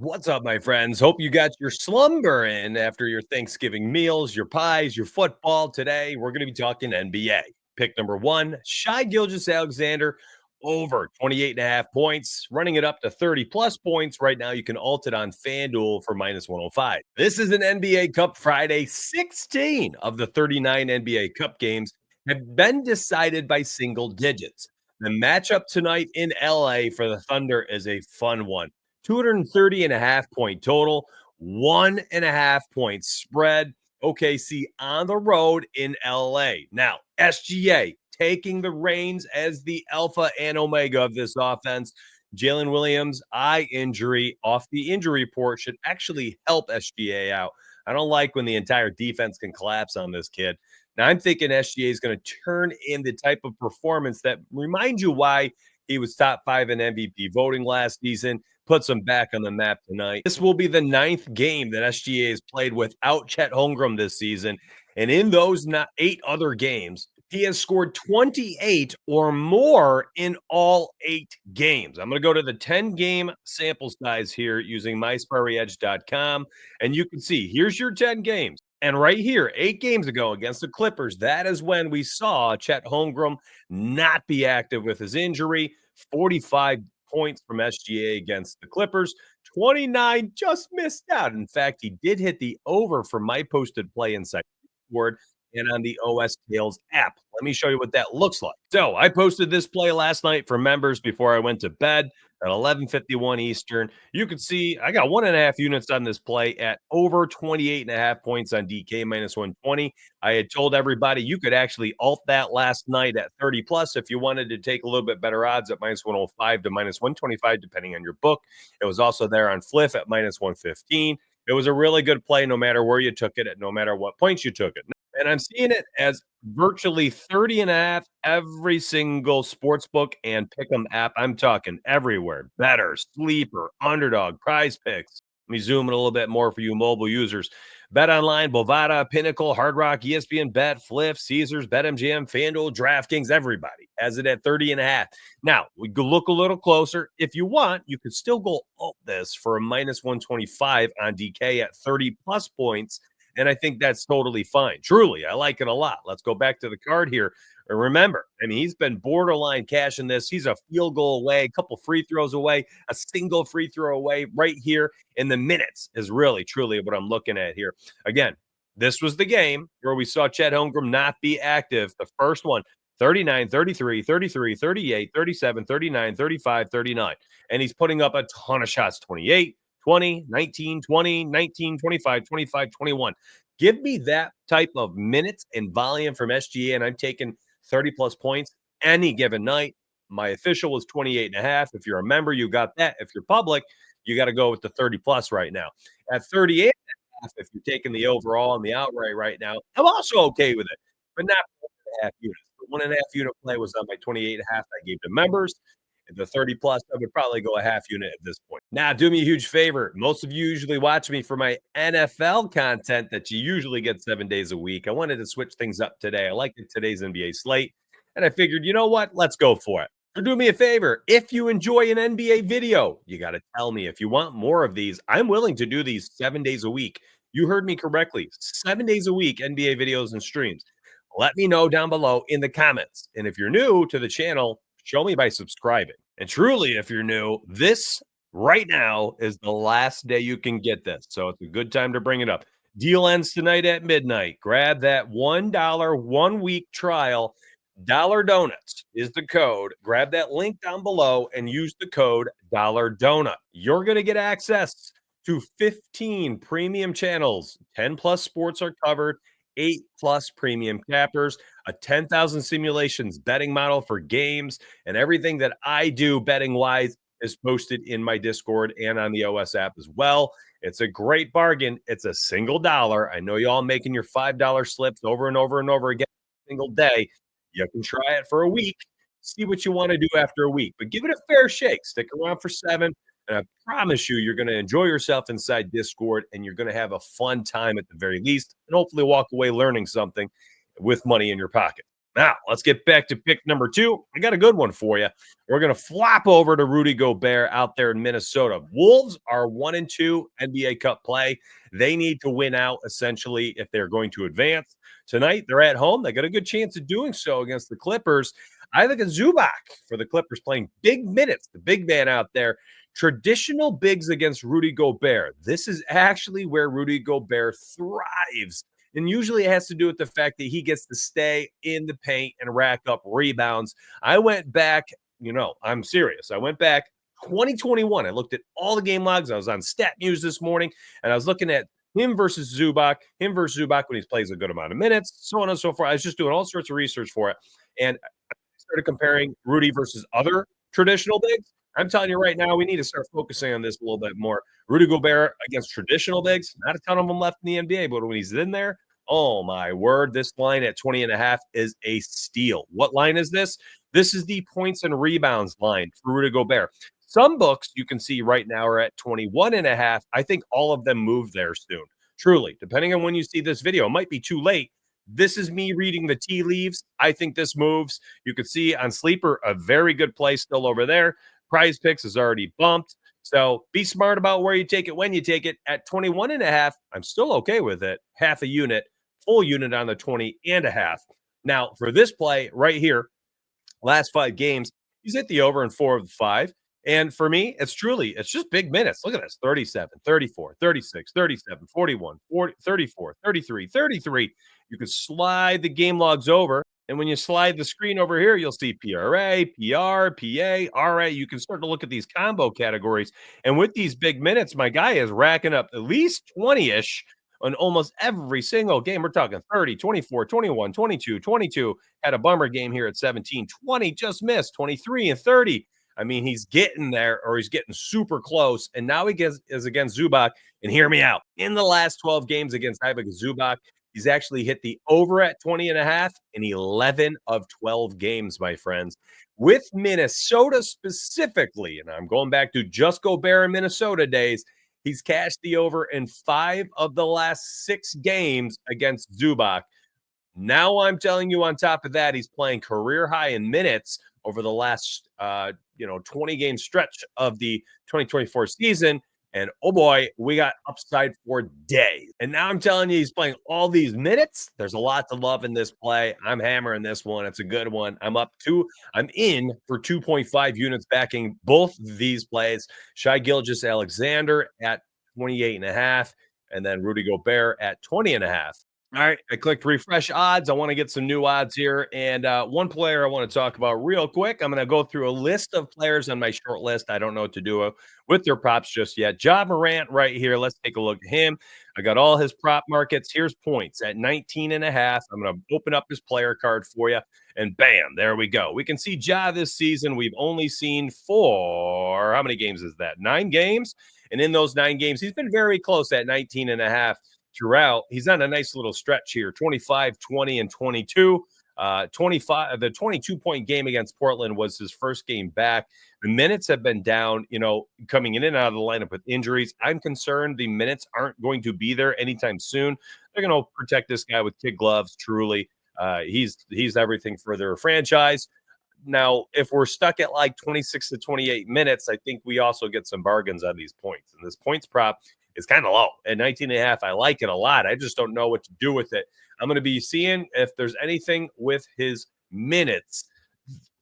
What's up, my friends? Hope you got your slumber in after your Thanksgiving meals, your pies, your football. Today, we're going to be talking NBA. Pick number one, Shai Gilgeous-Alexander over 28.5 points, running it up to 30 plus points. Right now, you can alt it on FanDuel for minus 105. This is an NBA Cup Friday. 16 of the 39 NBA Cup games have been decided by single digits. The matchup tonight in LA for the Thunder is a fun one. 230.5 point total, 1.5 point spread. OKC on the road in LA. Now, SGA taking the reins as the alpha and omega of this offense. Jalen Williams, eye injury off the injury report should actually help SGA out. I don't like when the entire defense can collapse on this kid. Now, I'm thinking SGA is going to turn in the type of performance that reminds you why he was top five in MVP voting last season, puts him back on the map tonight. This will be the ninth game that SGA has played without Chet Holmgren this season. And in those 8 other games, he has scored 28 or more in all 8 games. I'm going to go to the 10-game sample size here using mysparyedge.com. And you can see here's your 10 games. And right here, 8 games ago against the Clippers, that is when we saw Chet Holmgren not be active with his injury. 45 points from SGA against the Clippers. 29 just missed out. In fact, he did hit the over for my posted play inside board and on the OS Tails app. Let me show you what that looks like. So I posted this play last night for members before I went to bed at 11:51 Eastern. You can see I got 1.5 units on this play at over 28.5 points on DK minus 120. I had told everybody you could actually alt that last night at 30 plus if you wanted to take a little bit better odds at minus 105 to minus 125, depending on your book. It was also there on Fliff at minus 115. It was a really good play no matter where you took it, at no matter what points you took it. And I'm seeing it as virtually 30.5 every single sports book and pick'em app. I'm talking everywhere. Better, Sleeper, Underdog, PrizePicks. Let me zoom in a little bit more for you mobile users. Bet Online, Bovada, Pinnacle, Hard Rock, ESPN Bet, Fliff, Caesars, BetMGM, FanDuel, DraftKings, everybody has it at 30.5. Now, we could look a little closer. If you want, you could still go alt this for a minus 125 on DK at 30 plus points. And I think that's totally fine. Truly, I like it a lot. Let's go back to the card here. And remember, I mean, he's been borderline cashing this. He's a field goal away, a couple free throws away, a single free throw away right here in the minutes is really, truly what I'm looking at here. Again, this was the game where we saw Chet Holmgren not be active. The first one, 39, 33, 33, 38, 37, 39, 35, 39. And he's putting up a ton of shots, 28, 20, 19, 20, 19, 25, 25, 21. Give me that type of minutes and volume from SGA, and I'm taking 30 plus points any given night. My official was 28.5. If you're a member, you got that. If you're public, you got to go with the 30 plus right now. At 38.5, if you're taking the overall and the outright right now, I'm also okay with it, but not 1.5 units. The 1.5 unit play was on my 28.5 I gave to members. The 30 plus, I would probably go a half unit at this point. Now, do me a huge favor. Most of you usually watch me for my NFL content that you usually get 7 days a week. I wanted to switch things up today. I liked today's NBA slate, and I figured, you know what? Let's go for it. So do me a favor. If you enjoy an NBA video, you got to tell me. If you want more of these, I'm willing to do these 7 days a week. You heard me correctly. 7 days a week, NBA videos and streams. Let me know down below in the comments. And if you're new to the channel, show me by subscribing. And truly, if you're new, this right now is the last day you can get this. So it's a good time to bring it up. Deal ends tonight at midnight. Grab that $1 1-week trial. Dollar Donuts is the code. Grab that link down below and use the code Dollar Donut. You're going to get access to 15 premium channels. 10 plus sports are covered. 8 plus premium captors, a 10,000 simulations betting model for games, and everything that I do betting wise is posted in my Discord and on the OS app as well. It's a great bargain. It's a single dollar. I know you all making your $5 slips over and over and over again every single day. You can try it for a week, see what you want to do after a week, but give it a fair shake. Stick around for 7. And I promise you, you're going to enjoy yourself inside Discord, and you're going to have a fun time at the very least, and hopefully walk away learning something with money in your pocket. Now, let's get back to pick number 2. I got a good one for you. We're going to flop over to Rudy Gobert out there in Minnesota. Wolves are 1 and 2 NBA Cup play. They need to win out essentially if they're going to advance. Tonight, they're at home. They got a good chance of doing so against the Clippers. I think a Zubac for the Clippers playing big minutes, the big man out there. Traditional bigs against Rudy Gobert. This is actually where Rudy Gobert thrives. And usually it has to do with the fact that he gets to stay in the paint and rack up rebounds. I went back, I'm serious. I went back 2021. I looked at all the game logs. I was on Stat News this morning, and I was looking at him versus Zubac when he plays a good amount of minutes, so on and so forth. I was just doing all sorts of research for it. And started comparing Rudy versus other traditional bigs. I'm telling you right now, we need to start focusing on this a little bit more. Rudy Gobert against traditional bigs, not a ton of them left in the NBA, but when he's in there, oh my word, this line at 20.5 is a steal. What line is this? This is the points and rebounds line for Rudy Gobert. Some books you can see right now are at 21.5. I think all of them move there soon. Truly, depending on when you see this video, it might be too late. This is me reading the tea leaves. I think this moves. You can see on Sleeper, a very good play still over there. PrizePicks is already bumped. So be smart about where you take it when you take it. At 21.5, I'm still okay with it. Half a unit, full unit on the 20.5. Now, for this play right here, last 5 games, he's hit the over in 4 of the 5. And for me, it's just big minutes. Look at this 37, 34, 36, 37, 41, 40, 34, 33, 33. You can slide the game logs over. And when you slide the screen over here, you'll see PRA, PR, PA, RA. You can start to look at these combo categories. And with these big minutes, my guy is racking up at least 20 ish on almost every single game. We're talking 30, 24, 21, 22, 22. Had a bummer game here at 17, 20, just missed 23 and 30. I mean, he's getting there or he's getting super close. And now is against Zubac. And hear me out. In the last 12 games against Ivica Zubac, he's actually hit the over at 20.5 in 11 of 12 games, my friends. With Minnesota specifically, and I'm going back to just Gobert in Minnesota days, he's cashed the over in 5 of the last 6 games against Zubac. Now I'm telling you on top of that, he's playing career high in minutes over the last 20 game stretch of the 2024 season. And oh boy, we got upside for days. And now I'm telling you, he's playing all these minutes. There's a lot to love in this play. I'm hammering this one. It's a good one. I'm in for 2.5 units backing both of these plays. Shai Gilgeous Alexander at 28.5, and then Rudy Gobert at 20.5. All right, I clicked refresh odds. I want to get some new odds here. And one player I want to talk about real quick. I'm going to go through a list of players on my short list. I don't know what to do with their props just yet. Ja Morant right here. Let's take a look at him. I got all his prop markets. Here's points at 19.5. I'm going to open up his player card for you. And bam, there we go. We can see Ja this season. We've only seen how many games is that? 9 games. And in those 9 games, he's been very close at 19.5 throughout. He's on a nice little stretch here 25, 20, and 22. 25, the 22-point game against Portland was his first game back. The minutes have been down, coming in and out of the lineup with injuries. I'm concerned the minutes aren't going to be there anytime soon. They're going to protect this guy with kid gloves, truly. He's everything for their franchise. Now, if we're stuck at like 26 to 28 minutes, I think we also get some bargains on these points. And this points prop is kind of low at 19.5. I like it a lot. I just don't know what to do with it. I'm going to be seeing if there's anything with his minutes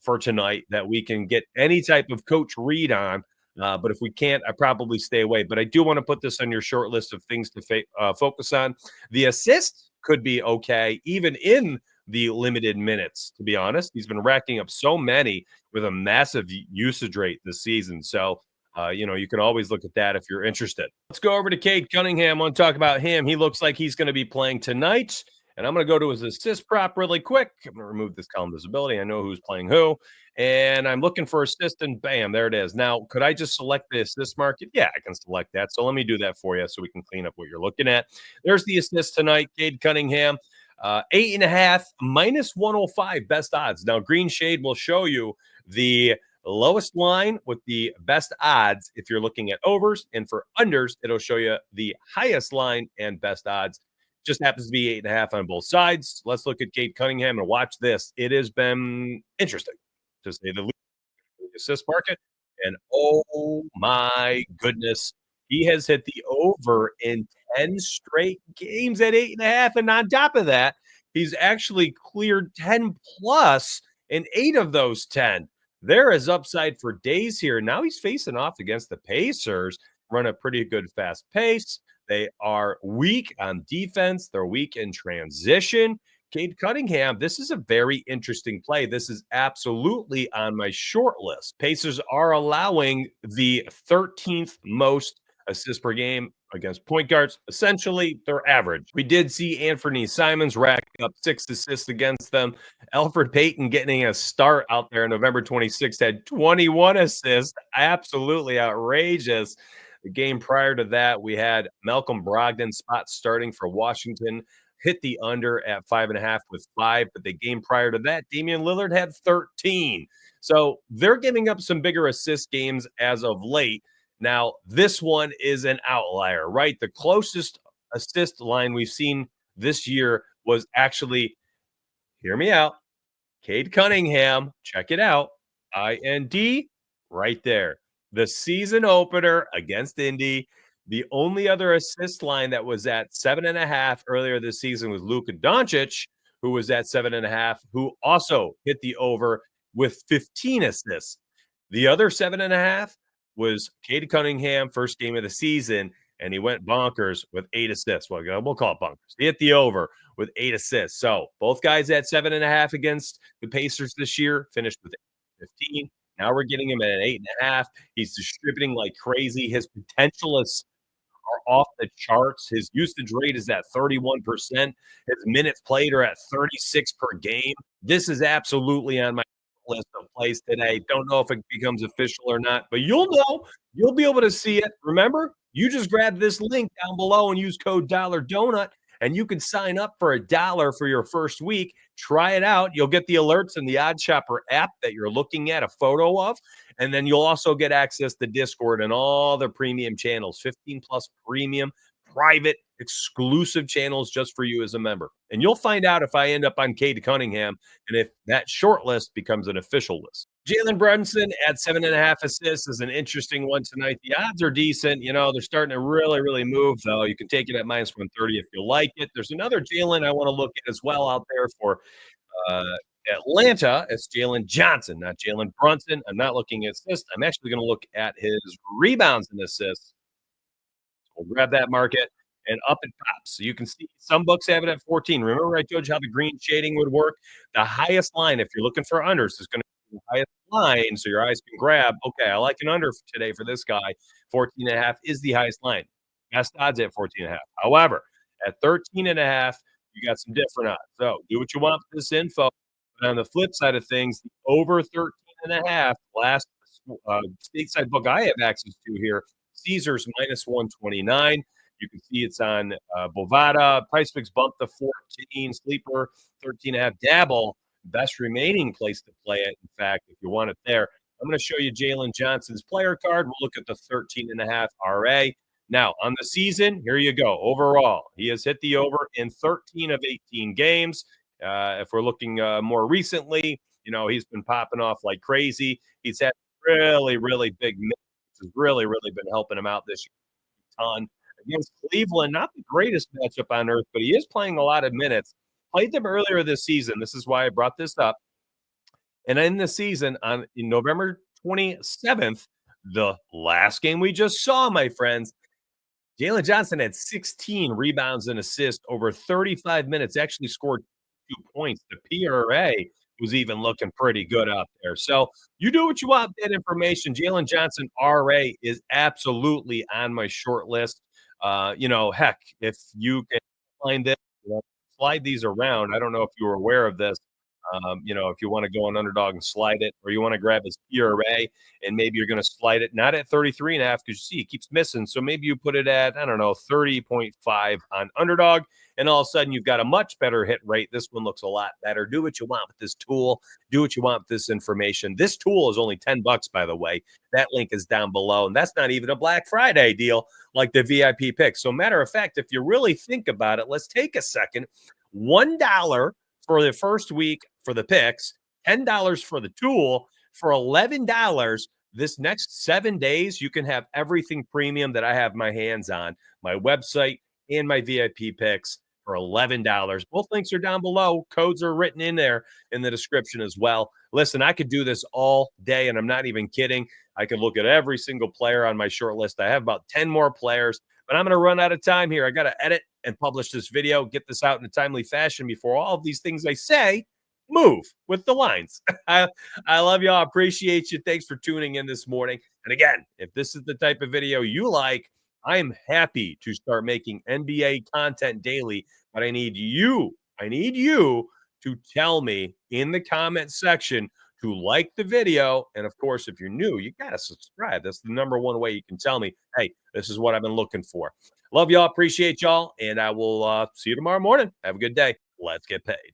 for tonight that we can get any type of coach read on. But if we can't, I probably stay away. But I do want to put this on your short list of things to focus on. The assist could be okay, even in the limited minutes, to be honest. He's been racking up so many with a massive usage rate this season. So, you can always look at that if you're interested. Let's go over to Cade Cunningham. I want to talk about him. He looks like he's going to be playing tonight. And I'm going to go to his assist prop really quick. I'm going to remove this column visibility. I know who's playing who. And I'm looking for assist, and bam, there it is. Now, could I just select the assist market? Yeah, I can select that. So let me do that for you so we can clean up what you're looking at. There's the assist tonight, Cade Cunningham. 8.5, minus 105 best odds. Now, Green Shade will show you the lowest line with the best odds if you're looking at overs, and for unders, it'll show you the highest line and best odds. Just happens to be 8.5 on both sides. Let's look at Cade Cunningham and watch this. It has been interesting to say the least in the assist market. And oh my goodness, he has hit the over in 10 straight games at 8.5. And on top of that, he's actually cleared 10 plus in 8 of those 10. There is upside for days here. Now he's facing off against the Pacers, run a pretty good fast pace. They are weak on defense. They're weak in transition. Cade Cunningham, this is a very interesting play. This is absolutely on my short list. Pacers are allowing the 13th most assists per game against point guards. Essentially, they're average. We did see Anthony Simons rack up 6 assists against them. Alfred Payton getting a start out there on November 26th had 21 assists. Absolutely outrageous. The game prior to that, we had Malcolm Brogdon spot starting for Washington, hit the under at 5.5 with 5. But the game prior to that, Damian Lillard had 13. So they're giving up some bigger assist games as of late. Now, this one is an outlier, right? The closest assist line we've seen this year was actually, hear me out, Cade Cunningham. Check it out. IND right there. The season opener against Indy. The only other assist line that was at 7.5 earlier this season was Luka Doncic, who was at 7.5, who also hit the over with 15 assists. The other 7.5 was Cade Cunningham, first game of the season, and he went bonkers with 8 assists. Well, we'll call it bonkers. He hit the over with 8 assists. So both guys at 7.5 against the Pacers this year finished with 15. Now we're getting him at an 8.5. He's distributing like crazy. His potential is are off the charts. His usage rate is at 31%. His minutes played are at 36 per game. This is absolutely on my list of plays today. Don't know if it becomes official or not, but you'll know. You'll be able to see it. Remember, you just grab this link down below and use code Dollar Donut, and you can sign up for $1 for your first week. Try it out. You'll get the alerts in the Odd Shopper app that you're looking at a photo of. And then you'll also get access to Discord and all the premium channels, 15 plus premium, private, exclusive channels just for you as a member. And you'll find out if I end up on Cade Cunningham and if that short list becomes an official list. Jalen Brunson at 7.5 assists is an interesting one tonight. The odds are decent. You know, they're starting to really, really move, though. You can take it at minus 130 if you like it. There's another Jalen I want to look at as well out there for uh, Atlanta. It's Jalen Johnson, not Jalen Brunson. I'm not looking at assists. I'm actually going to look at his rebounds and assists. We'll grab that market and up it pops. So you can see some books have it at 14. Remember I told you how the green shading would work? The highest line, if you're looking for unders, is going to be the highest line so your eyes can grab. Okay, I like an under today for this guy. 14.5 is the highest line. Best odds at 14.5. However, at 13.5, you got some different odds. So do what you want with this info. But on the flip side of things, the over 13.5, last stateside book I have access to here, Caesars minus 129. You can see it's on Bovada. PrizePicks bumped to 14. Sleeper 13.5. Dabble, best remaining place to play it. In fact, if you want it there, I'm going to show you Jalen Johnson's player card. We'll look at the 13.5 RA. Now, on the season, here you go. Overall, he has hit the over in 13 of 18 games. If we're looking more recently, you know, he's been popping off like crazy. He's had really, really big minutes. Has really, really been helping him out this year. Ton. Against Cleveland, not the greatest matchup on earth, but he is playing a lot of minutes. Played them earlier this season. This is why I brought this up. And in the season, in November 27th, the last game we just saw, my friends, Jalen Johnson had 16 rebounds and assists over 35 minutes, actually scored 2 points. The PRA was even looking pretty good out there. So you do what you want with that information. Jalen Johnson RA is absolutely on my short list. You know, heck, if you can find it, you know, slide these around. I don't know if you were aware of this. If you want to go on underdog and slide it, or you want to grab his ERA and maybe you're going to slide it not at 33.5 because you see it keeps missing. So maybe you put it at, I don't know, 30.5 on underdog, and all of a sudden you've got a much better hit rate. This one looks a lot better. Do what you want with this tool. Do what you want with this information. This tool is only $10, by the way. That link is down below. And that's not even a Black Friday deal like the VIP picks. So, matter of fact, if you really think about it, let's take a second. $1 for the first week for the picks, $10 for the tool. For $11, this next 7 days, you can have everything premium that I have my hands on, my website and my VIP picks for $11. Both links are down below. Codes are written in there in the description as well. Listen, I could do this all day, and I'm not even kidding. I could look at every single player on my short list. I have about 10 more players, but I'm going to run out of time here. I got to edit and publish this video, get this out in a timely fashion before all of these things I say move with the lines. I love y'all. Appreciate you. Thanks for tuning in this morning. And again, if this is the type of video you like, I am happy to start making NBA content daily, but I need you to tell me in the comment section to like the video. And of course, if you're new, you got to subscribe. That's the number one way you can tell me, hey, this is what I've been looking for. Love y'all. Appreciate y'all. And I will see you tomorrow morning. Have a good day. Let's get paid.